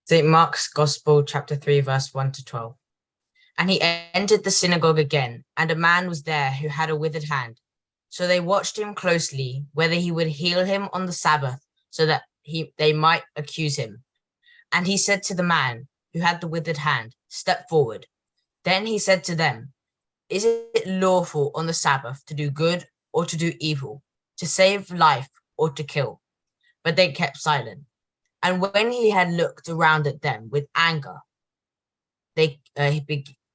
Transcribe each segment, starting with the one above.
St. Mark's Gospel, chapter 3, verse 1 to 12. And he entered the synagogue again, and a man was there who had a withered hand. So they watched him closely, whether he would heal him on the Sabbath, so that they might accuse him. And he said to the man who had the withered hand, "Step forward." Then he said to them, "Is it lawful on the Sabbath to do good or to do evil, to save life or to kill?" But they kept silent. And when he had looked around at them with anger, they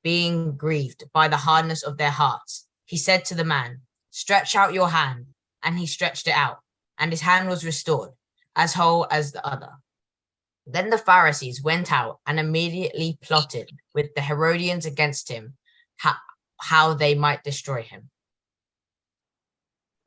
being grieved by the hardness of their hearts, he said to the man, "Stretch out your hand." And he stretched it out, and his hand was restored, as whole as the other. Then the Pharisees went out and immediately plotted with the Herodians against him, how they might destroy him.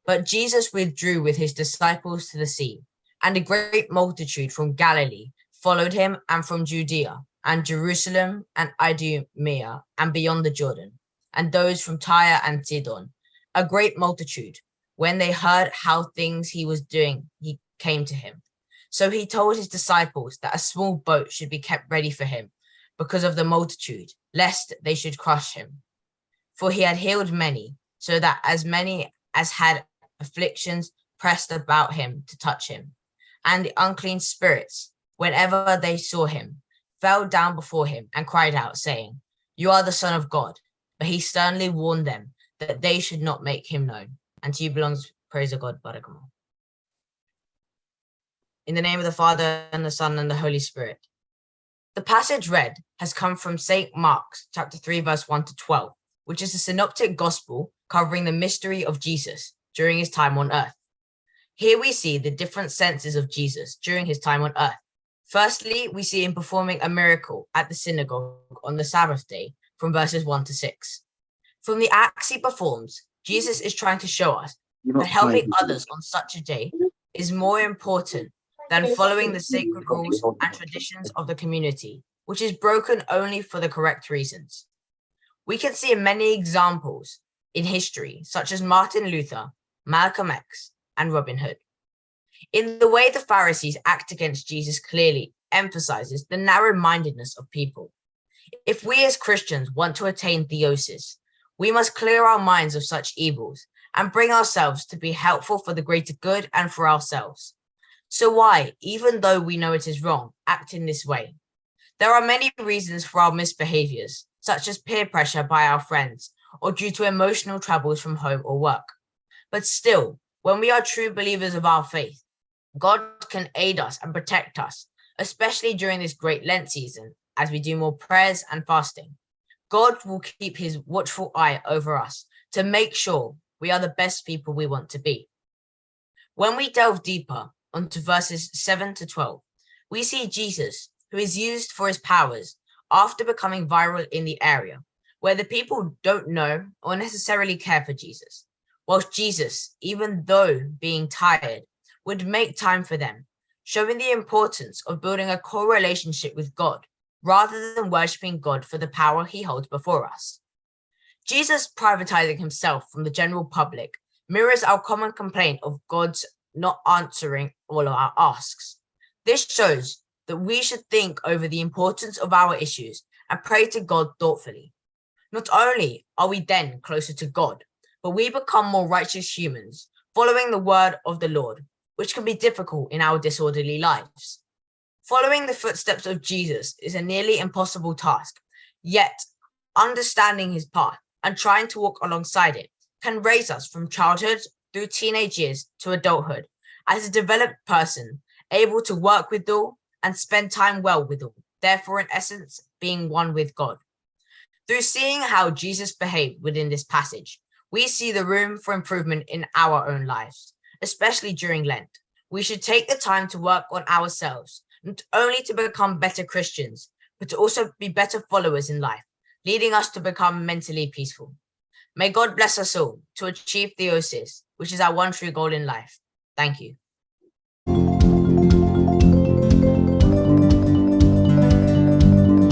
But Jesus withdrew with his disciples to the sea, and a great multitude from Galilee followed him, and from Judea and Jerusalem and Idumea and beyond the Jordan, and those from Tyre and Sidon, a great multitude. When they heard how things he was doing, he came to him. So he told his disciples that a small boat should be kept ready for him because of the multitude, lest they should crush him. For he had healed many, so that as many as had afflictions pressed about him to touch him. And the unclean spirits, whenever they saw him, fell down before him and cried out, saying, "You are the Son of God." But he sternly warned them that they should not make him known. And to you belongs praise of God, Barakamo. In the name of the Father, and the Son, and the Holy Spirit. The passage read has come from St. Mark's chapter 3, verse 1 to 12, which is a synoptic gospel covering the mystery of Jesus during his time on earth. Here we see the different senses of Jesus during his time on earth. Firstly, we see him performing a miracle at the synagogue on the Sabbath day from verses 1 to 6. From the acts he performs, Jesus is trying to show us that helping others on such a day is more important than following the sacred rules and traditions of the community, which is broken only for the correct reasons. We can see many examples in history, such as Martin Luther, Malcolm X, and Robin Hood. In the way the Pharisees act against Jesus clearly emphasizes the narrow-mindedness of people. If we as Christians want to attain Diocese, we must clear our minds of such evils and bring ourselves to be helpful for the greater good and for ourselves. So why, even though we know it is wrong, act in this way? There are many reasons for our misbehaviors, such as peer pressure by our friends or due to emotional troubles from home or work. But still, when we are true believers of our faith, God can aid us and protect us, especially during this great Lent season, as we do more prayers and fasting. God will keep his watchful eye over us to make sure we are the best people we want to be. When we delve deeper onto verses 7 to 12, we see Jesus, who is used for his powers after becoming viral in the area, where the people don't know or necessarily care for Jesus. Whilst Jesus, even though being tired, would make time for them, showing the importance of building a core relationship with God, rather than worshipping God for the power he holds before us. Jesus privatizing himself from the general public mirrors our common complaint of God's not answering all of our asks. This shows that we should think over the importance of our issues and pray to God thoughtfully. Not only are we then closer to God, but we become more righteous humans, following the word of the Lord, which can be difficult in our disorderly lives. Following the footsteps of Jesus is a nearly impossible task, yet understanding his path and trying to walk alongside it can raise us from childhood through teenage years to adulthood as a developed person, able to work with all and spend time well with all, therefore in essence being one with God. Through seeing how Jesus behaved within this passage, we see the room for improvement in our own lives, especially during Lent. We should take the time to work on ourselves, not only to become better Christians, but to also be better followers in life, leading us to become mentally peaceful. May God bless us all to achieve Diocese, which is our one true goal in life. Thank you.